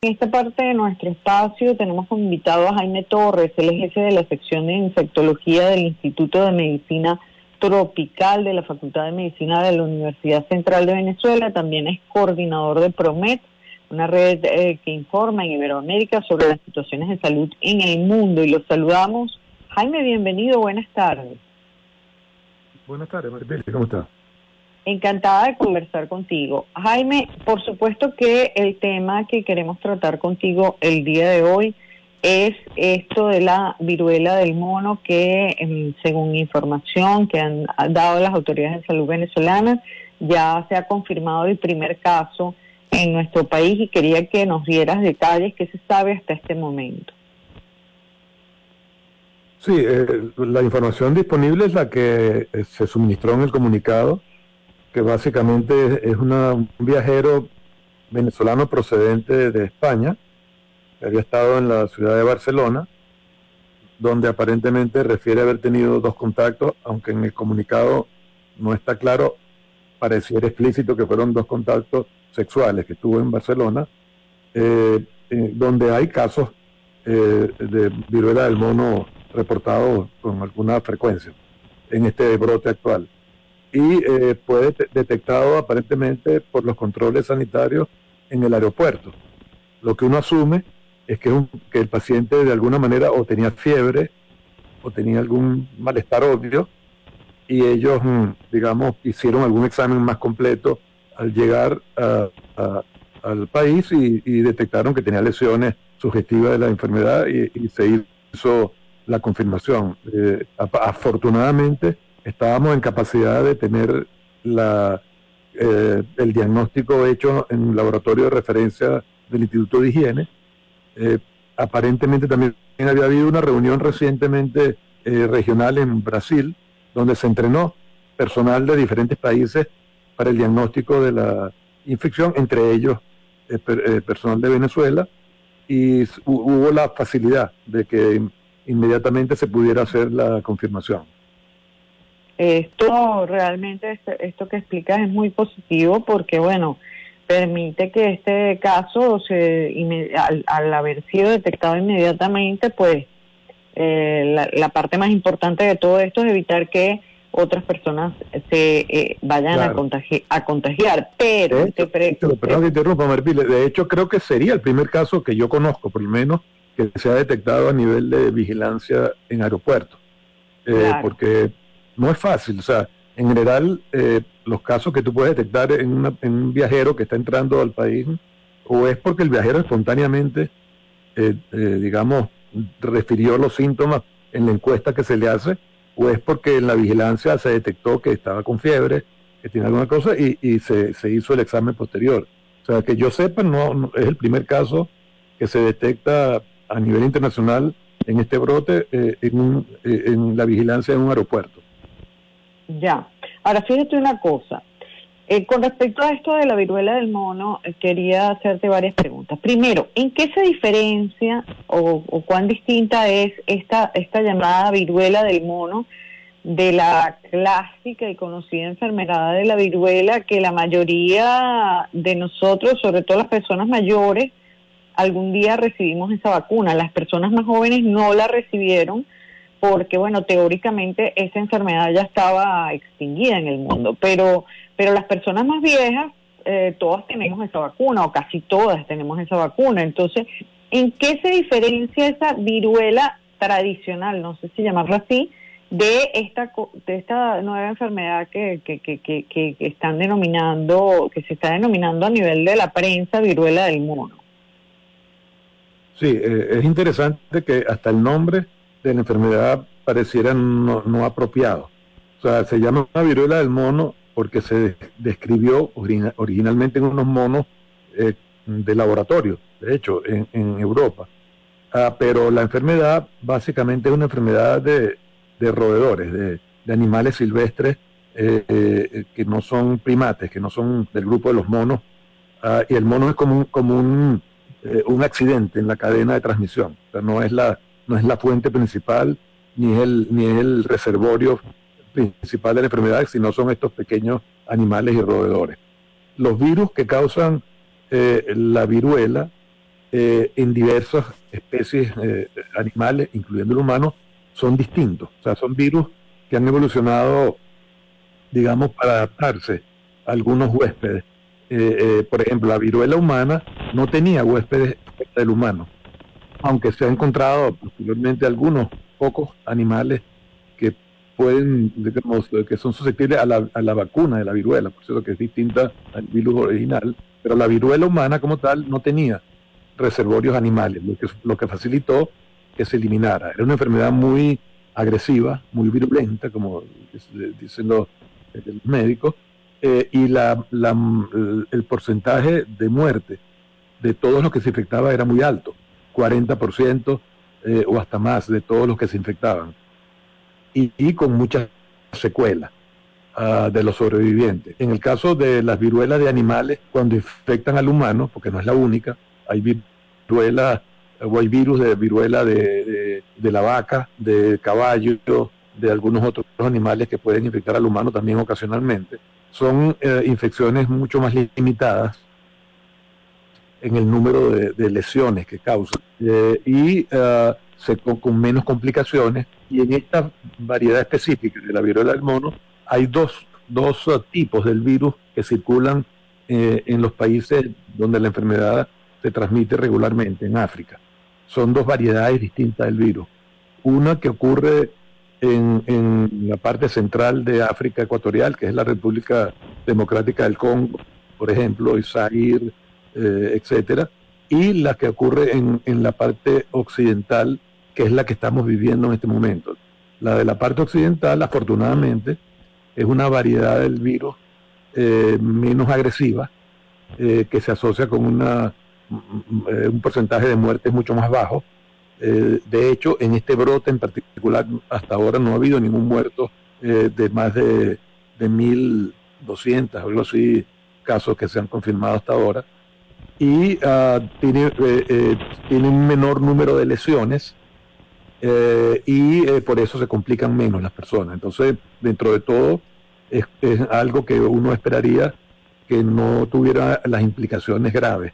En esta parte de nuestro espacio tenemos como invitado a Jaime Torres, él es jefe de la sección de infectología del Instituto de Medicina Tropical de la Facultad de Medicina de la Universidad Central de Venezuela, también es coordinador de PROMED, una red que informa en Iberoamérica sobre las situaciones de salud en el mundo, y los saludamos. Jaime, bienvenido, buenas tardes. Buenas tardes, Maribel, ¿cómo estás? Encantada de conversar contigo. Jaime, por supuesto que el tema que queremos tratar contigo el día de hoy es esto de la viruela del mono que, según información que han dado las autoridades de salud venezolanas, ya se ha confirmado el primer caso en nuestro país y quería que nos dieras detalles que se sabe hasta este momento. Sí, la información disponible es la que se suministró en el comunicado, que básicamente es un viajero venezolano procedente de España, que había estado en la ciudad de Barcelona, donde aparentemente refiere haber tenido 2 contactos, aunque en el comunicado no está claro, pareciera explícito que fueron 2 contactos sexuales que tuvo en Barcelona, donde hay casos de viruela del mono reportados con alguna frecuencia en este brote actual. Y fue detectado aparentemente por los controles sanitarios en el aeropuerto. Lo que uno asume es que el paciente de alguna manera o tenía fiebre o tenía algún malestar obvio, y ellos, digamos, hicieron algún examen más completo al llegar al país y detectaron que tenía lesiones sugestivas de la enfermedad y se hizo la confirmación. Afortunadamente, estábamos en capacidad de tener el diagnóstico hecho en un laboratorio de referencia del Instituto de Higiene. Aparentemente también había habido una reunión recientemente regional en Brasil, donde se entrenó personal de diferentes países para el diagnóstico de la infección, entre ellos personal de Venezuela, y hubo la facilidad de que inmediatamente se pudiera hacer la confirmación. Esto realmente, esto que explicas es muy positivo porque, bueno, permite que este caso, al haber sido detectado inmediatamente, pues la parte más importante de todo esto es evitar que otras personas se vayan a contagiar. Pero perdón que interrumpa, Maripile, de hecho creo que sería el primer caso que yo conozco, por lo menos, que se ha detectado a nivel de vigilancia en aeropuertos. Porque no es fácil, o sea, en general los casos que tú puedes detectar en un viajero que está entrando al país, o es porque el viajero espontáneamente, digamos, refirió los síntomas en la encuesta que se le hace, o es porque en la vigilancia se detectó que estaba con fiebre, que tiene alguna cosa, y se hizo el examen posterior. O sea, que yo sepa, no es el primer caso que se detecta a nivel internacional en este brote en la vigilancia de un aeropuerto. Ya. Ahora, fíjate una cosa. Con respecto a esto de la viruela del mono, quería hacerte varias preguntas. Primero, ¿en qué se diferencia o cuán distinta es esta llamada viruela del mono de la clásica y conocida enfermedad de la viruela que la mayoría de nosotros, sobre todo las personas mayores, algún día recibimos esa vacuna? Las personas más jóvenes no la recibieron porque, bueno, teóricamente esa enfermedad ya estaba extinguida en el mundo, pero las personas más viejas, todas tenemos esa vacuna, o casi todas tenemos esa vacuna. Entonces, ¿en qué se diferencia esa viruela tradicional, no sé si llamarla así, de esta nueva enfermedad que están denominando, que se está denominando a nivel de la prensa viruela del mono? Sí, es interesante que hasta el nombre de la enfermedad pareciera no apropiado. O sea, se llama viruela del mono porque se describió originalmente en unos monos de laboratorio, de hecho, en Europa. Pero la enfermedad básicamente es una enfermedad de roedores, de animales silvestres que no son primates, que no son del grupo de los monos, y el mono es como un accidente en la cadena de transmisión. O sea, no es la fuente principal, ni es el reservorio principal de la enfermedad, sino son estos pequeños animales y roedores. Los virus que causan la viruela en diversas especies animales, incluyendo el humano, son distintos. O sea, son virus que han evolucionado, digamos, para adaptarse a algunos huéspedes. Por ejemplo, la viruela humana no tenía huéspedes del humano, aunque se ha encontrado posteriormente algunos pocos animales que pueden, digamos, que son susceptibles a la vacuna de la viruela, por cierto que es distinta al virus original, pero la viruela humana como tal no tenía reservorios animales, lo que facilitó que se eliminara. Era una enfermedad muy agresiva, muy virulenta, como dicen los médicos, y el porcentaje de muerte de todos los que se infectaban era muy alto, 40% o hasta más de todos los que se infectaban, y con muchas secuelas de los sobrevivientes. En el caso de las viruelas de animales, cuando infectan al humano, porque no es la única, hay viruelas o hay virus de viruela de la vaca, de caballo, de algunos otros animales que pueden infectar al humano también ocasionalmente. Son infecciones mucho más limitadas en el número de lesiones que causan con menos complicaciones. Y en esta variedad específica de la viruela del mono hay dos tipos del virus que circulan en los países donde la enfermedad se transmite regularmente, en África. Son dos variedades distintas del virus. Una que ocurre en la parte central de África ecuatorial, que es la República Democrática del Congo, por ejemplo, y Zaire, etcétera, y la que ocurre en la parte occidental, que es la que estamos viviendo en este momento. La de la parte occidental, afortunadamente, es una variedad del virus menos agresiva, que se asocia con un porcentaje de muertes mucho más bajo. De hecho, en este brote en particular, hasta ahora no ha habido ningún muerto de más de 1.200 o algo así, casos que se han confirmado hasta ahora. Y tiene un menor número de lesiones por eso se complican menos las personas. Entonces, dentro de todo, es algo que uno esperaría que no tuviera las implicaciones graves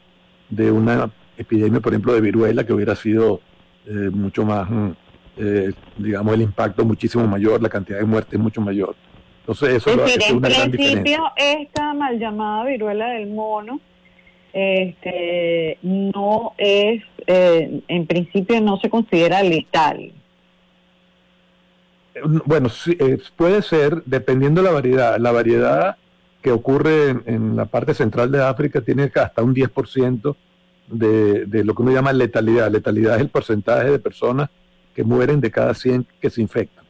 de una epidemia, por ejemplo, de viruela, que hubiera sido mucho más, digamos, el impacto muchísimo mayor, la cantidad de muertes mucho mayor. Entonces, eso es una gran diferencia. En principio, esta mal llamada viruela del mono no es, en principio no se considera letal. Bueno, sí, puede ser, dependiendo de la variedad. La variedad que ocurre en la parte central de África tiene hasta un 10% de lo que uno llama letalidad. Letalidad es el porcentaje de personas que mueren de cada 100 que se infectan.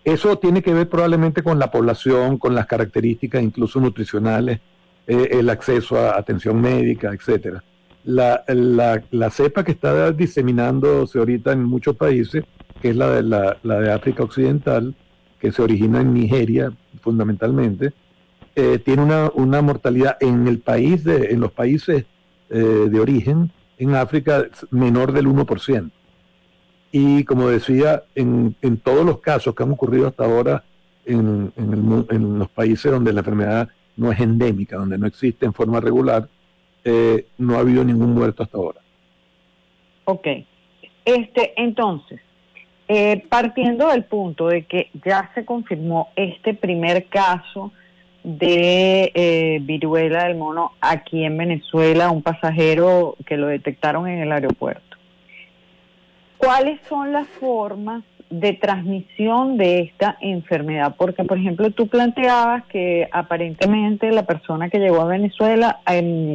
Eso tiene que ver probablemente con la población, con las características incluso nutricionales, el acceso a atención médica, etcétera. La cepa que está diseminándose ahorita en muchos países, que es la de África Occidental, que se origina en Nigeria fundamentalmente, tiene una mortalidad en los países de origen, en África, menor del 1%. Y como decía, en todos los casos que han ocurrido hasta ahora en los países donde la enfermedad no es endémica, donde no existe en forma regular, no ha habido ningún muerto hasta ahora. Ok. Entonces, partiendo del punto de que ya se confirmó este primer caso de viruela del mono aquí en Venezuela, un pasajero que lo detectaron en el aeropuerto, ¿cuáles son las formas de transmisión de esta enfermedad? Porque, por ejemplo, tú planteabas que aparentemente la persona que llegó a Venezuela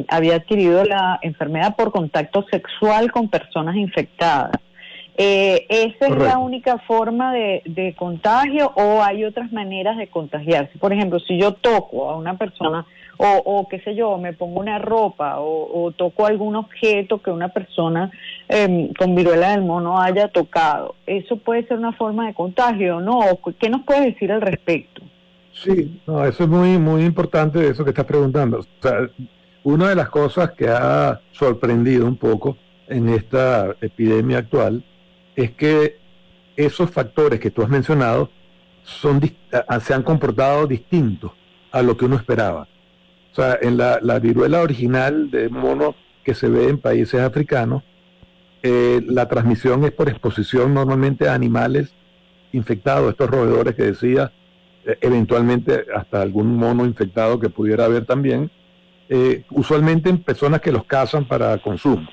había adquirido la enfermedad por contacto sexual con personas infectadas. ¿Esa es la única forma de contagio o hay otras maneras de contagiarse? Por ejemplo, si yo toco a una persona o qué sé yo, me pongo una ropa o toco algún objeto que una persona con viruela del mono haya tocado, ¿eso puede ser una forma de contagio o no? ¿Qué nos puedes decir al respecto? Sí, no, eso es muy, muy importante, eso que estás preguntando. O sea, una de las cosas que ha sorprendido un poco en esta epidemia actual es que esos factores que tú has mencionado se han comportado distintos a lo que uno esperaba. O sea, en la viruela original de mono que se ve en países africanos. La transmisión es por exposición normalmente a animales infectados, estos roedores que decía, eventualmente hasta algún mono infectado que pudiera haber también, usualmente en personas que los cazan para consumo.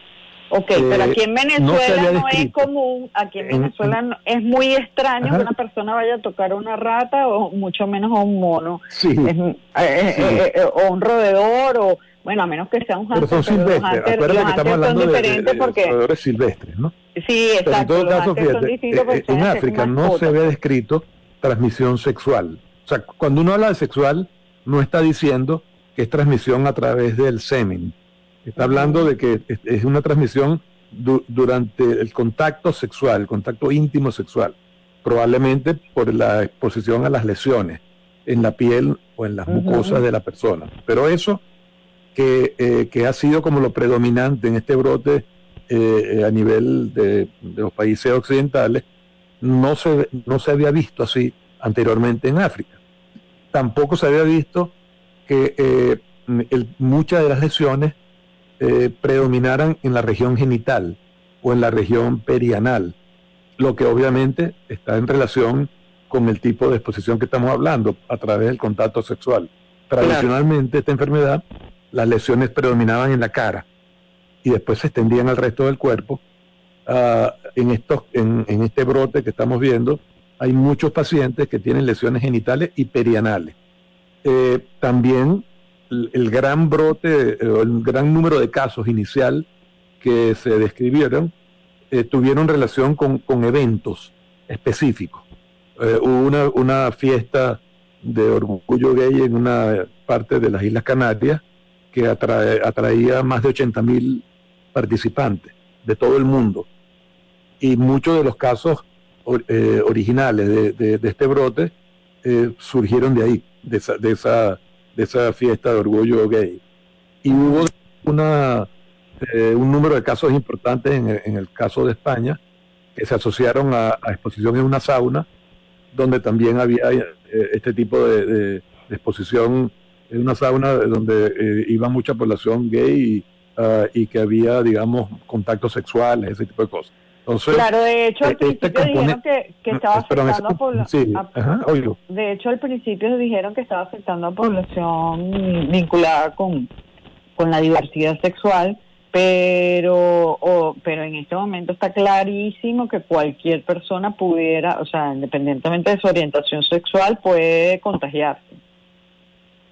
Ok, pero aquí en Venezuela no es común, aquí en Venezuela es muy extraño que una persona vaya a tocar una rata o mucho menos a un mono, sí, o un roedor, o bueno, a menos que sea un hámster. Pero son silvestres, acuérdate que estamos hablando de roedores silvestres, ¿no? Sí, exacto. Pero en todo caso, fíjate, en África no se había descrito transmisión sexual. O sea, cuando uno habla de sexual, no está diciendo que es transmisión a través del semen. Está hablando de que es una transmisión durante el contacto sexual, el contacto íntimo sexual, probablemente por la exposición a las lesiones en la piel o en las mucosas de la persona. Pero eso que ha sido como lo predominante en este brote a nivel de los países occidentales, no se había visto así anteriormente en África. Tampoco se había visto que muchas de las lesiones predominaran en la región genital o en la región perianal, lo que obviamente está en relación con el tipo de exposición que estamos hablando a través del contacto sexual. Tradicionalmente esta enfermedad, las lesiones predominaban en la cara y después se extendían al resto del cuerpo. En este brote que estamos viendo hay muchos pacientes que tienen lesiones genitales y perianales. También el gran brote, el gran número de casos inicial que se describieron tuvieron relación con eventos específicos. Hubo una fiesta de orgullo gay en una parte de las Islas Canarias que atraía más de 80.000 participantes de todo el mundo. Y muchos de los casos originales de este brote surgieron de ahí, de esa fiesta de orgullo gay. Y hubo un número de casos importantes en el caso de España que se asociaron a exposición en una sauna, donde también había este tipo de exposición en una sauna donde iba mucha población gay y que había, digamos, contactos sexuales, ese tipo de cosas. Entonces, claro, de hecho al principio dijeron que estaba afectando a población. De hecho al principio dijeron que estaba afectando a población vinculada con la diversidad sexual, pero en este momento está clarísimo que cualquier persona pudiera, o sea, independientemente de su orientación sexual, puede contagiarse.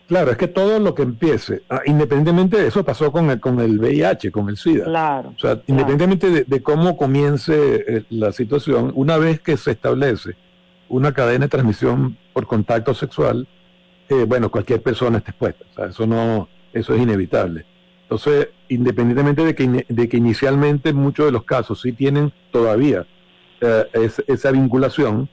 Claro, es que todo lo que empiece, independientemente de eso pasó con el VIH, con el SIDA. Claro. O sea, independientemente de cómo comience la situación, una vez que se establece una cadena de transmisión por contacto sexual, bueno, cualquier persona está expuesta. O sea, eso es inevitable. Entonces, independientemente de que inicialmente muchos de los casos sí tienen todavía esa vinculación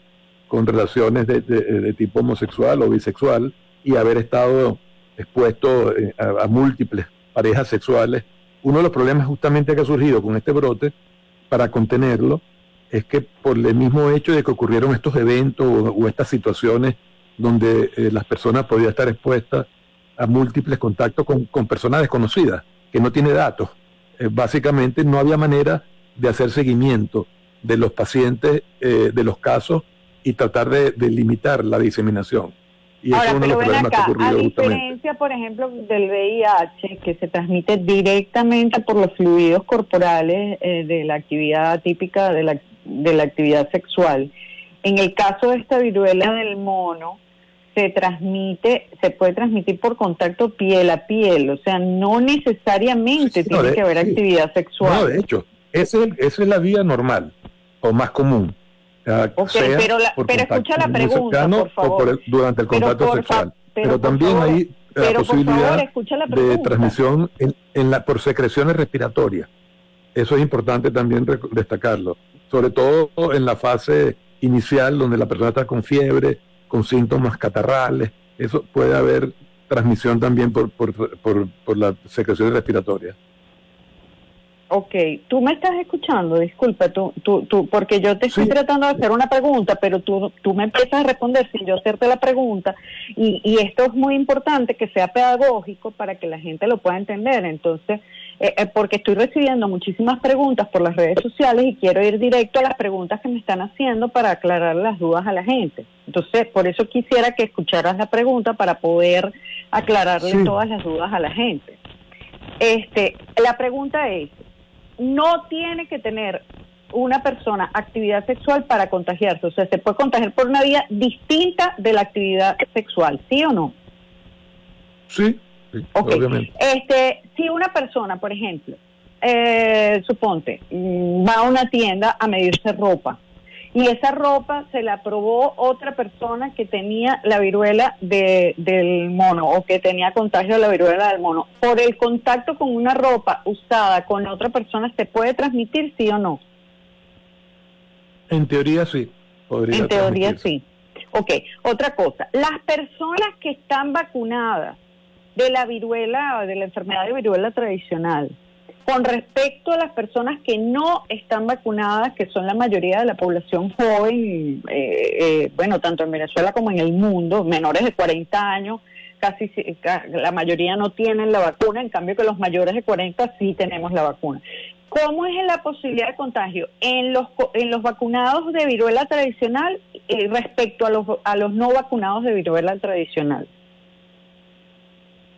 con relaciones de tipo homosexual o bisexual, y haber estado expuesto a múltiples parejas sexuales, uno de los problemas justamente que ha surgido con este brote, para contenerlo, es que por el mismo hecho de que ocurrieron estos eventos o estas situaciones donde las personas podían estar expuestas a múltiples contactos con personas desconocidas, que no tiene datos. Básicamente no había manera de hacer seguimiento de los pacientes, de los casos, y tratar de limitar la diseminación. Y ahora, eso es uno de los problemas que ha ocurrido a diferencia, por ejemplo, del VIH, que se transmite directamente por los fluidos corporales de la actividad típica de la actividad sexual, en el caso de esta viruela del mono, se puede transmitir por contacto piel a piel, o sea, no necesariamente tiene que haber actividad sexual. No, de hecho, esa es la vía normal o más común. Pero escucha la pregunta, por favor. Durante el contacto sexual. Pero también hay la posibilidad de transmisión por secreciones respiratorias. Eso es importante también destacarlo. Sobre todo en la fase inicial, donde la persona está con fiebre, con síntomas catarrales. Eso puede haber transmisión también por las secreciones respiratorias. Ok, tú me estás escuchando, disculpa, tú porque yo te estoy tratando de hacer una pregunta, pero tú me empiezas a responder sin yo hacerte la pregunta, y esto es muy importante que sea pedagógico para que la gente lo pueda entender. Entonces, porque estoy recibiendo muchísimas preguntas por las redes sociales y quiero ir directo a las preguntas que me están haciendo para aclarar las dudas a la gente. Entonces, por eso quisiera que escucharas la pregunta para poder aclararle todas las dudas a la gente. La pregunta es, no tiene que tener una persona actividad sexual para contagiarse, o sea, se puede contagiar por una vía distinta de la actividad sexual, ¿sí o no? Sí, okay. Obviamente. Si una persona, por ejemplo, suponte, va a una tienda a medirse ropa, y esa ropa se la probó otra persona que tenía la viruela del mono o que tenía contagio de la viruela del mono. Por el contacto con una ropa usada con otra persona, ¿se puede transmitir, sí o no? En teoría sí. En teoría sí. Ok, otra cosa. Las personas que están vacunadas de la viruela o de la enfermedad de viruela tradicional, con respecto a las personas que no están vacunadas, que son la mayoría de la población joven, bueno, tanto en Venezuela como en el mundo, menores de 40 años, casi la mayoría no tienen la vacuna, en cambio que los mayores de 40 sí tenemos la vacuna. ¿Cómo es la posibilidad de contagio en los vacunados de viruela tradicional respecto a los no vacunados de viruela tradicional?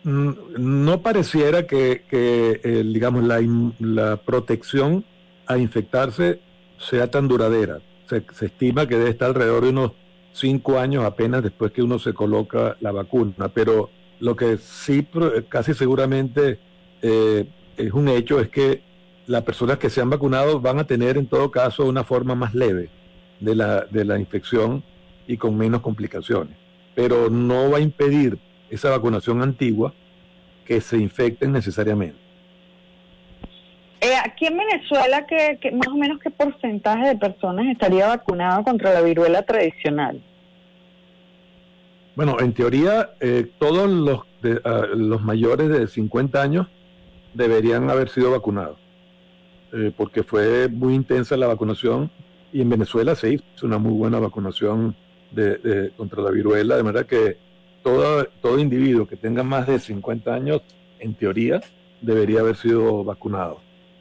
No pareciera que digamos, la protección a infectarse sea tan duradera. Se estima que debe estar alrededor de unos 5 años apenas después que uno se coloca la vacuna, pero lo que sí casi seguramente es un hecho es que las personas que se han vacunado van a tener en todo caso una forma más leve de la infección y con menos complicaciones, pero no va a impedir esa vacunación antigua que se infecten necesariamente. Aquí en Venezuela, ¿qué más o menos qué porcentaje de personas estaría vacunado contra la viruela tradicional? Bueno, en teoría, todos los mayores de 50 años deberían haber sido vacunados, porque fue muy intensa la vacunación y en Venezuela se hizo una muy buena vacunación contra la viruela, de manera que todo individuo que tenga más de 50 años, en teoría, debería haber sido vacunado.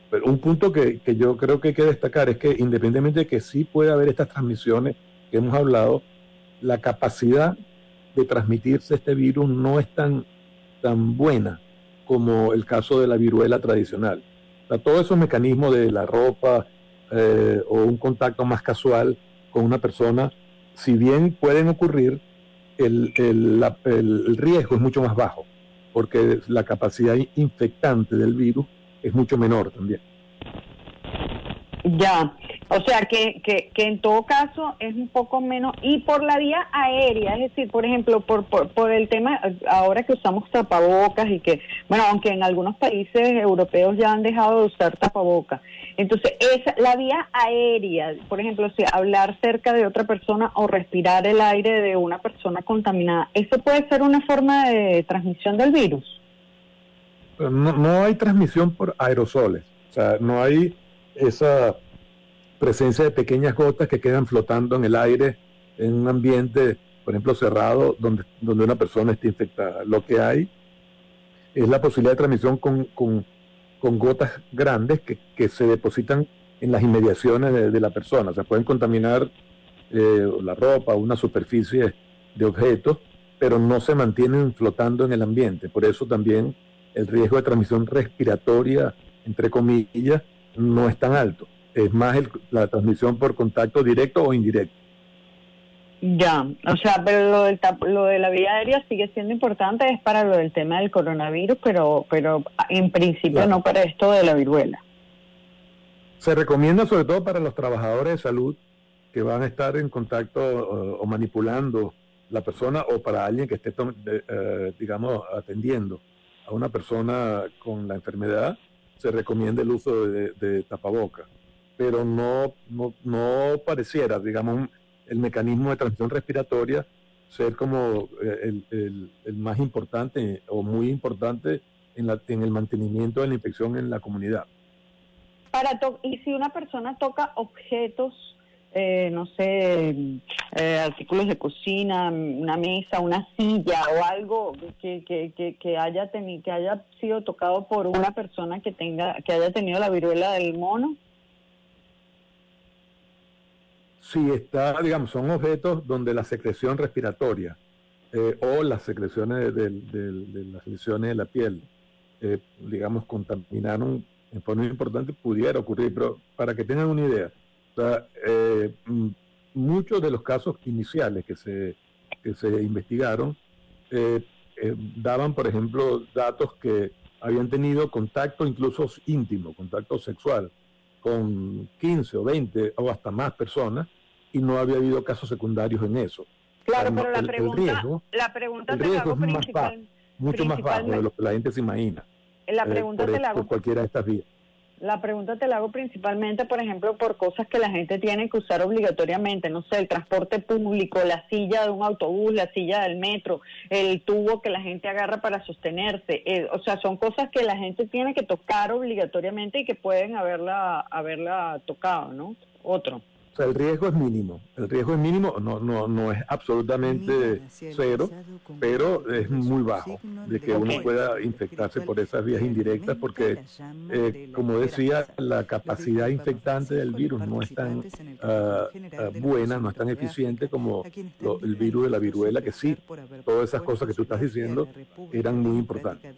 Pero un punto que yo creo que hay que destacar es que independientemente de que sí puede haber estas transmisiones que hemos hablado, la capacidad de transmitirse este virus no es tan buena como el caso de la viruela tradicional. O sea, todos esos mecanismos de la ropa o un contacto más casual con una persona, si bien pueden ocurrir, el riesgo es mucho más bajo, porque la capacidad infectante del virus es mucho menor también. Ya, o sea que en todo caso es un poco menos, y por la vía aérea, es decir, por ejemplo, por el tema, ahora que usamos tapabocas y que, bueno, aunque en algunos países europeos ya han dejado de usar tapabocas, entonces la vía aérea, por ejemplo, si hablar cerca de otra persona o respirar el aire de una persona contaminada, ¿eso puede ser una forma de transmisión del virus? Pero no hay transmisión por aerosoles, o sea, no hay esa presencia de pequeñas gotas que quedan flotando en el aire en un ambiente, por ejemplo, cerrado, donde una persona esté infectada. Lo que hay es la posibilidad de transmisión con gotas grandes que se depositan en las inmediaciones de la persona. O sea, pueden contaminar la ropa, una superficie de objetos, pero no se mantienen flotando en el ambiente. Por eso también el riesgo de transmisión respiratoria, entre comillas, no es tan alto. Es más la transmisión por contacto directo o indirecto. Ya, o sea, pero lo de la vía aérea sigue siendo importante, es para lo del tema del coronavirus, pero en principio claro, no para esto de la viruela. Se recomienda sobre todo para los trabajadores de salud que van a estar en contacto o manipulando la persona, o para alguien que esté, digamos, atendiendo a una persona con la enfermedad, se recomienda el uso de tapabocas, pero no pareciera, digamos, el mecanismo de transmisión respiratoria ser como el más importante o muy importante en el mantenimiento de la infección en la comunidad. Y si una persona toca objetos no sé, artículos de cocina, una mesa, una silla o algo que haya sido tocado por una persona que haya tenido la viruela del mono? Sí, está, digamos, son objetos donde la secreción respiratoria o las secreciones de las lesiones de la piel, digamos, contaminaron en forma importante, pudiera ocurrir, pero para que tengan una idea, o sea, muchos de los casos iniciales que se investigaron daban, por ejemplo, datos que habían tenido contacto incluso íntimo, contacto sexual, con 15 o 20 o hasta más personas, y no había habido casos secundarios en eso. Claro, O sea, pero el riesgo es más bajo, mucho más bajo de lo que la gente se imagina, por cualquiera de estas vías. La pregunta te la hago principalmente, por ejemplo, por cosas que la gente tiene que usar obligatoriamente, no sé, el transporte público, la silla de un autobús, la silla del metro, el tubo que la gente agarra para sostenerse, o sea, son cosas que la gente tiene que tocar obligatoriamente y que pueden haberla tocado, ¿no? Otro. O sea, el riesgo es mínimo, no es absolutamente cero, pero es muy bajo de que uno pueda infectarse por esas vías indirectas, porque, como decía, la capacidad infectante del virus no es tan buena, no es tan eficiente como el virus de la viruela, que sí, todas esas cosas que tú estás diciendo eran muy importantes.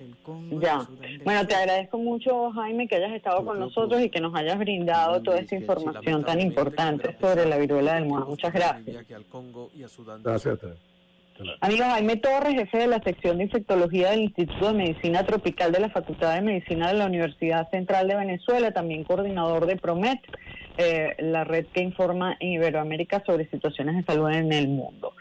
Ya, bueno, te agradezco mucho, Jaime, que hayas estado con nosotros y que nos hayas brindado toda esta información tan importante sobre la viruela del mono. Muchas gracias. Gracias. Amigo Jaime Torres, jefe de la sección de infectología del Instituto de Medicina Tropical de la Facultad de Medicina de la Universidad Central de Venezuela, también coordinador de PROMET, la red que informa en Iberoamérica sobre situaciones de salud en el mundo.